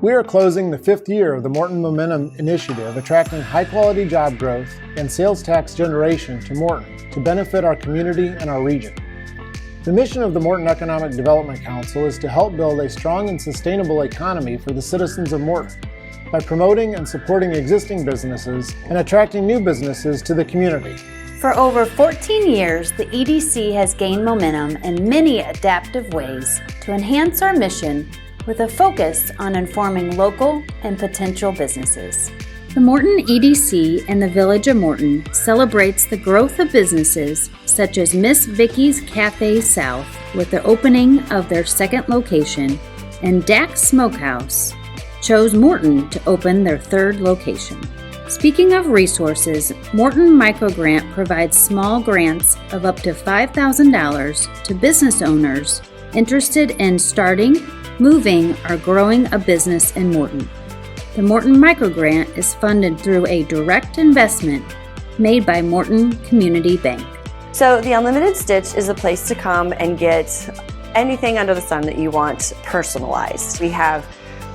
We are closing the 5th year of the Morton Momentum Initiative, attracting high-quality job growth and sales tax generation to Morton to benefit our community and our region. The mission of the Morton Economic Development Council is to help build a strong and sustainable economy for the citizens of Morton by promoting and supporting existing businesses and attracting new businesses to the community. For over 14 years, the EDC has gained momentum in many adaptive ways to enhance our mission with a focus on informing local and potential businesses. The Morton EDC in the Village of Morton celebrates the growth of businesses such as Miss Vicky's Cafe South with the opening of their second location, and Dax Smokehouse chose Morton to open their third location. Speaking of resources, Morton Microgrant provides small grants of up to $5,000 to business owners interested in starting, moving, or growing a business in Morton. The Morton Microgrant is funded through a direct investment made by Morton Community Bank. So the Unlimited Stitch is a place to come and get anything under the sun that you want personalized. We have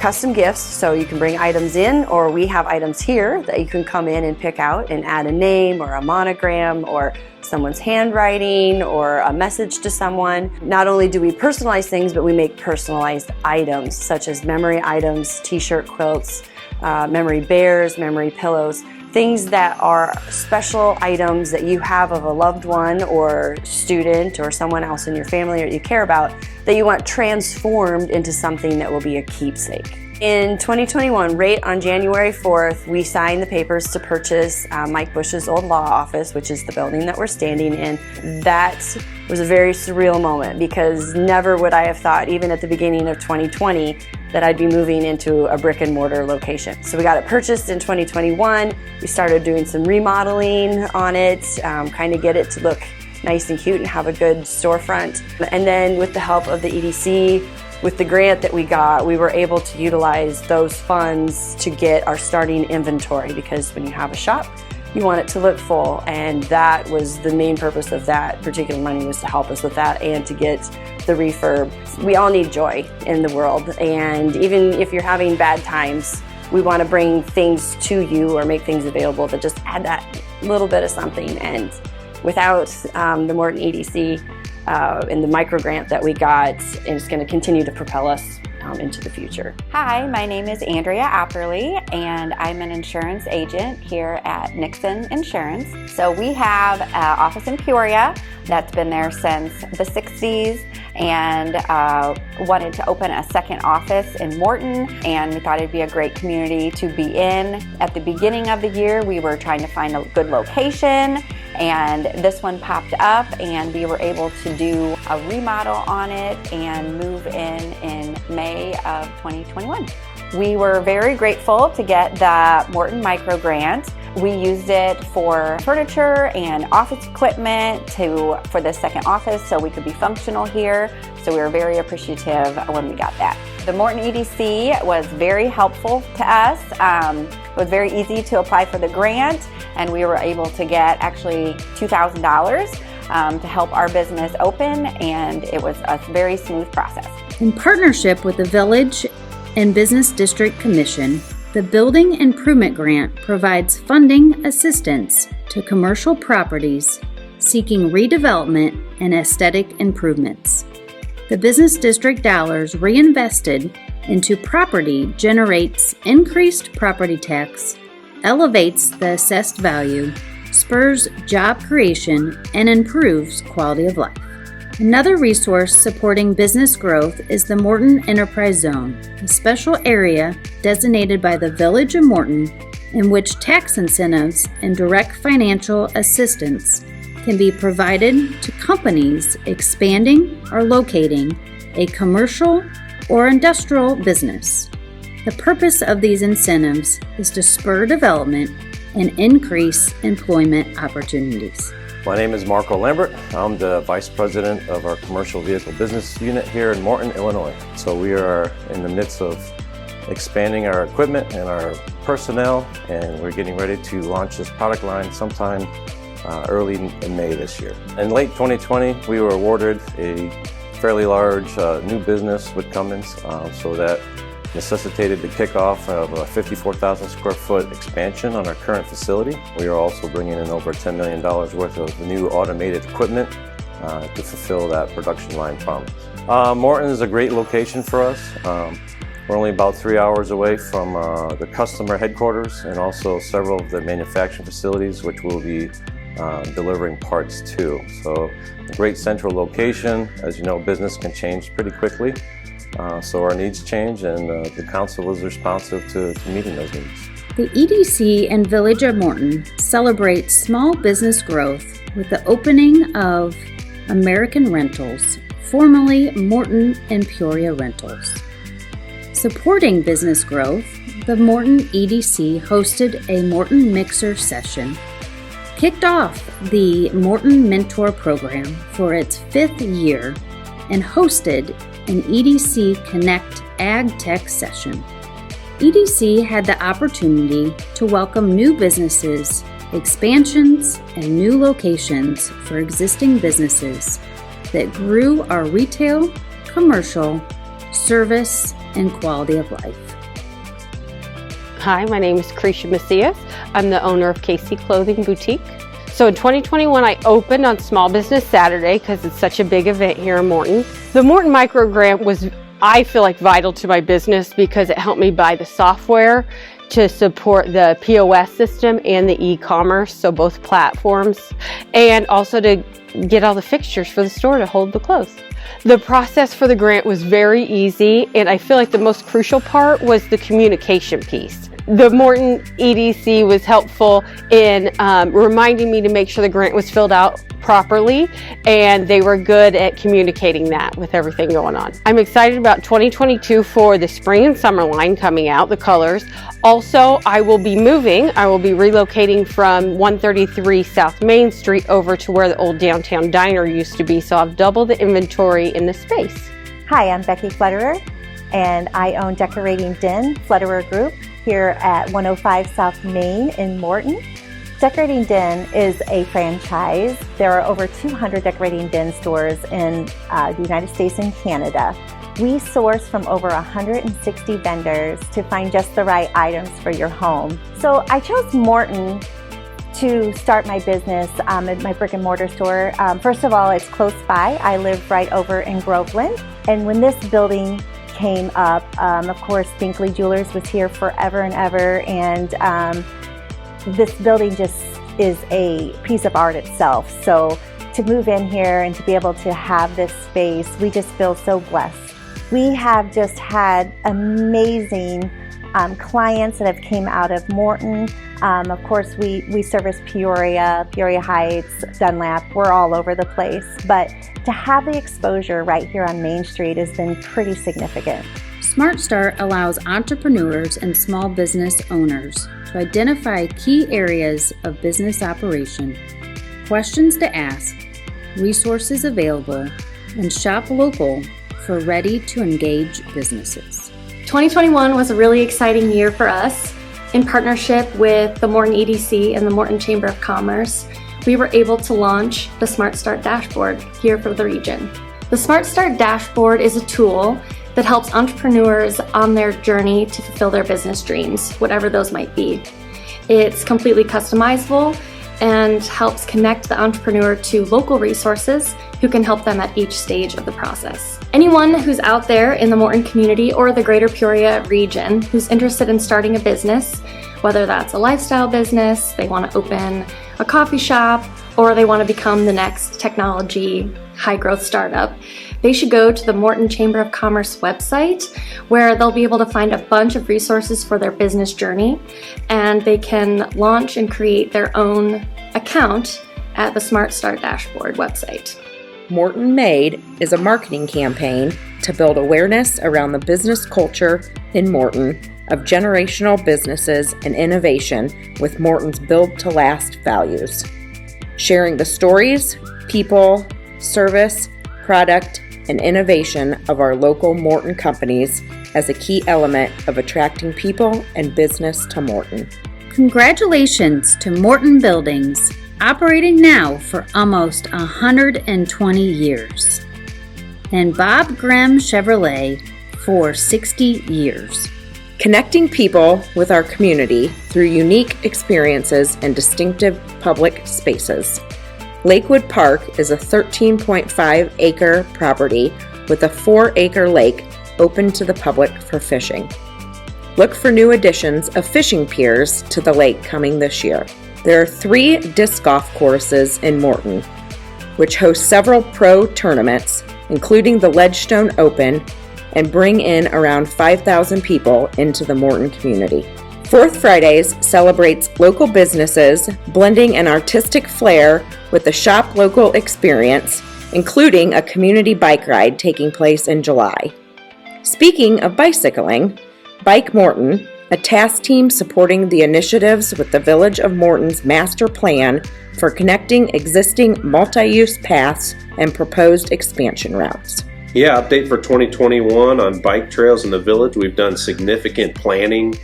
custom gifts, so you can bring items in, or we have items here that you can come in and pick out and add a name or a monogram or someone's handwriting or a message to someone. Not only do we personalize things, but we make personalized items such as memory items, t-shirt quilts, memory bears, memory pillows, things that are special items that you have of a loved one or student or someone else in your family or you care about that you want transformed into something that will be a keepsake. In 2021, right on January 4th, we signed the papers to purchase Mike Bush's old law office, which is the building that we're standing in. That was a very surreal moment because never would I have thought, even at the beginning of 2020, that I'd be moving into a brick and mortar location. So we got it purchased in 2021. We started doing some remodeling on it, kind of get it to look nice and cute and have a good storefront. And then with the help of the EDC, with the grant that we got, we were able to utilize those funds to get our starting inventory because when you have a shop, you want it to look full, and that was the main purpose of that particular money, was to help us with that and to get the refurb. We all need joy in the world, and even if you're having bad times, we want to bring things to you or make things available that just add that little bit of something. And without the Morton EDC and the micro grant that we got, it's going to continue to propel us into the future. Hi, my name is Andrea Apperly, and I'm an insurance agent here at Nixon Insurance. So we have an office in Peoria that's been there since the 60s, and wanted to open a second office in Morton, and we thought it'd be a great community to be in. At the beginning of the year, we were trying to find a good location, and this one popped up, and we were able to do a remodel on it and move in May of 2021. We were very grateful to get the Morton Micro Grant. We used it for furniture and office equipment for the second office so we could be functional here. So we were very appreciative when we got that. The Morton EDC was very helpful to us. It was very easy to apply for the grant, and we were able to get actually $2,000 to help our business open, and it was a very smooth process. In partnership with the Village and Business District Commission, the Building Improvement Grant provides funding assistance to commercial properties seeking redevelopment and aesthetic improvements. The Business District dollars reinvested into property generates increased property tax, elevates the assessed value, spurs job creation, and improves quality of life. Another resource supporting business growth is the Morton Enterprise Zone, a special area designated by the Village of Morton in which tax incentives and direct financial assistance can be provided to companies expanding or locating a commercial or industrial business. The purpose of these incentives is to spur development and increase employment opportunities. My name is Marco Lambert. I'm the Vice President of our Commercial Vehicle Business Unit here in Morton, Illinois. So we are in the midst of expanding our equipment and our personnel, and we're getting ready to launch this product line sometime early in May this year. In late 2020, we were awarded a fairly large new business with Cummins, so that necessitated the kickoff of a 54,000 square foot expansion on our current facility. We are also bringing in over $10 million worth of new automated equipment to fulfill that production line promise. Morton is a great location for us. We're only about 3 hours away from the customer headquarters and also several of the manufacturing facilities which we'll be delivering parts to. So a great central location. As you know, business can change pretty quickly. So our needs change, and the council was responsive to meeting those needs. The EDC and Village of Morton celebrate small business growth with the opening of American Rentals, formerly Morton and Peoria Rentals. Supporting business growth, the Morton EDC hosted a Morton Mixer session, kicked off the Morton Mentor Program for its 5th year, and hosted an EDC Connect Ag Tech session. EDC had the opportunity to welcome new businesses, expansions, and new locations for existing businesses that grew our retail, commercial, service, and quality of life. Hi, my name is Kreative Macias. I'm the owner of KC Clothing Boutique. So in 2021, I opened on Small Business Saturday because it's such a big event here in Morton. The Morton Micro Grant was, I feel like, vital to my business because it helped me buy the software to support the POS system and the e-commerce, so both platforms, and also to get all the fixtures for the store to hold the clothes. The process for the grant was very easy, and I feel like the most crucial part was the communication piece. The Morton EDC was helpful in reminding me to make sure the grant was filled out properly, and they were good at communicating that with everything going on. I'm excited about 2022 for the spring and summer line coming out, the colors. Also, I will be moving. I will be relocating from 133 South Main Street over to where the old downtown diner used to be, so I've doubled the inventory in the space. Hi, I'm Becky Flutterer, and I own Decorating Den Flutterer Group here at 105 South Main in Morton. Decorating Den is a franchise. There are over 200 Decorating Den stores in the United States and Canada. We source from over 160 vendors to find just the right items for your home. So I chose Morton to start my business at my brick and mortar store. First of all, it's close by. I live right over in Groveland. And when this building came up, of course, Binkley Jewelers was here forever and ever. And this building just is a piece of art itself. So to move in here and to be able to have this space, we just feel so blessed. We have just had amazing clients that have came out of Morton. Of course, we service Peoria Heights, Dunlap. We're all over the place. But to have the exposure right here on Main Street has been pretty significant. Smart Start allows entrepreneurs and small business owners to identify key areas of business operation, questions to ask, resources available, and shop local for ready-to-engage businesses. 2021 was a really exciting year for us. In partnership with the Morton EDC and the Morton Chamber of Commerce, we were able to launch the Smart Start Dashboard here for the region. The Smart Start Dashboard is a tool that helps entrepreneurs on their journey to fulfill their business dreams, whatever those might be. It's completely customizable and helps connect the entrepreneur to local resources who can help them at each stage of the process. Anyone who's out there in the Morton community or the greater Peoria region who's interested in starting a business, whether that's a lifestyle business, they want to open a coffee shop, or they want to become the next technology high-growth startup, they should go to the Morton Chamber of Commerce website, where they'll be able to find a bunch of resources for their business journey, and they can launch and create their own account at the Smart Start Dashboard website. Morton Made is a marketing campaign to build awareness around the business culture in Morton of generational businesses and innovation with Morton's Build to Last values. Sharing the stories, people, service, product, and innovation of our local Morton companies as a key element of attracting people and business to Morton. Congratulations to Morton Buildings, operating now for almost 120 years. And Bob Grimm Chevrolet, for 60 years. Connecting people with our community through unique experiences and distinctive public spaces. Lakewood Park is a 13.5-acre property with a 4-acre lake open to the public for fishing. Look for new additions of fishing piers to the lake coming this year. There are 3 disc golf courses in Morton, which host several pro tournaments, including the Ledgestone Open, and bring in around 5,000 people into the Morton community. Fourth Fridays celebrates local businesses blending an artistic flair with a shop local experience, including a community bike ride taking place in July. Speaking of bicycling, Bike Morton, a task team supporting the initiatives with the Village of Morton's master plan for connecting existing multi-use paths and proposed expansion routes. Yeah, update for 2021 on bike trails in the village. We've done significant planning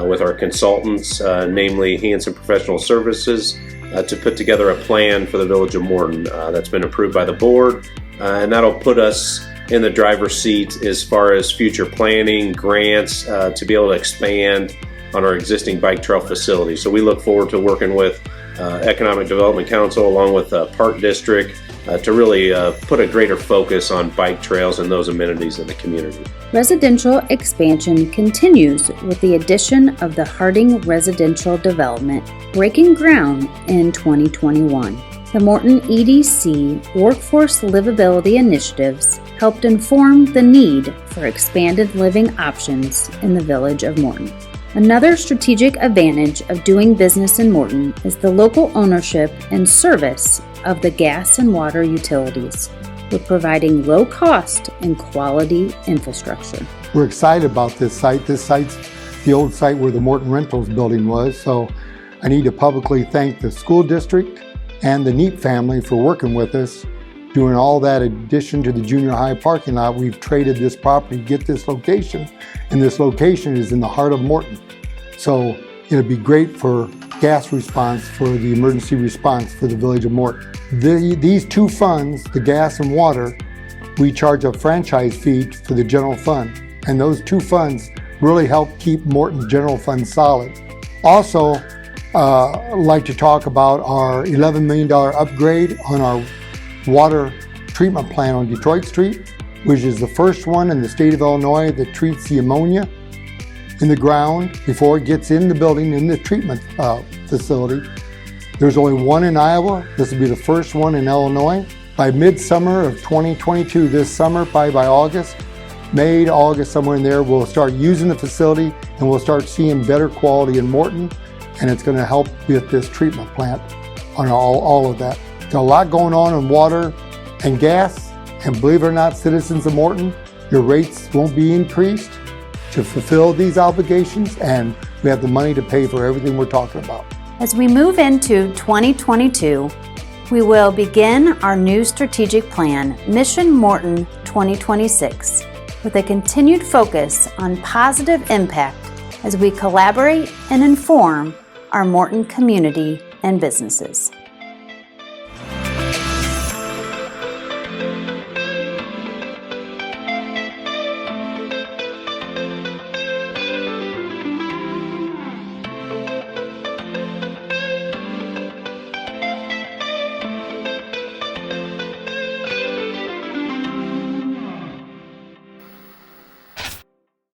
with our consultants, namely Hanson Professional Services, to put together a plan for the Village of Morton that's been approved by the board, and that'll put us in the driver's seat as far as future planning, grants, to be able to expand on our existing bike trail facility. So we look forward to working with Economic Development Council along with Park District to really put a greater focus on bike trails and those amenities in the community. Residential expansion continues with the addition of the Harding Residential Development, breaking ground in 2021. The Morton EDC Workforce Livability Initiatives helped inform the need for expanded living options in the Village of Morton. Another strategic advantage of doing business in Morton is the local ownership and service of the gas and water utilities, with providing low cost and quality infrastructure. We're excited about this site. This site's the old site where the Morton Rentals building was, so I need to publicly thank the school district and the Neat family for working with us, doing all that addition to the junior high parking lot. We've traded this property to get this location, and this location is in the heart of Morton. So it'll be great for gas response, for the emergency response for the Village of Morton. These 2 funds, the gas and water, we charge a franchise fee for the general fund. And those 2 funds really help keep Morton's general fund solid. Also, I'd like to talk about our $11 million upgrade on our water treatment plant on Detroit Street, which is the first one in the state of Illinois that treats the ammonia in the ground before it gets in the building, in the treatment facility. There's only one in Iowa. This will be the first one in Illinois. By midsummer of 2022, this summer, probably by August, May to August, somewhere in there, we'll start using the facility and we'll start seeing better quality in Morton, and it's going to help with this treatment plant on all of that. There's a lot going on in water and gas, and believe it or not, citizens of Morton, your rates won't be increased to fulfill these obligations, and we have the money to pay for everything we're talking about. As we move into 2022, we will begin our new strategic plan, Mission Morton 2026, with a continued focus on positive impact as we collaborate and inform our Morton community and businesses.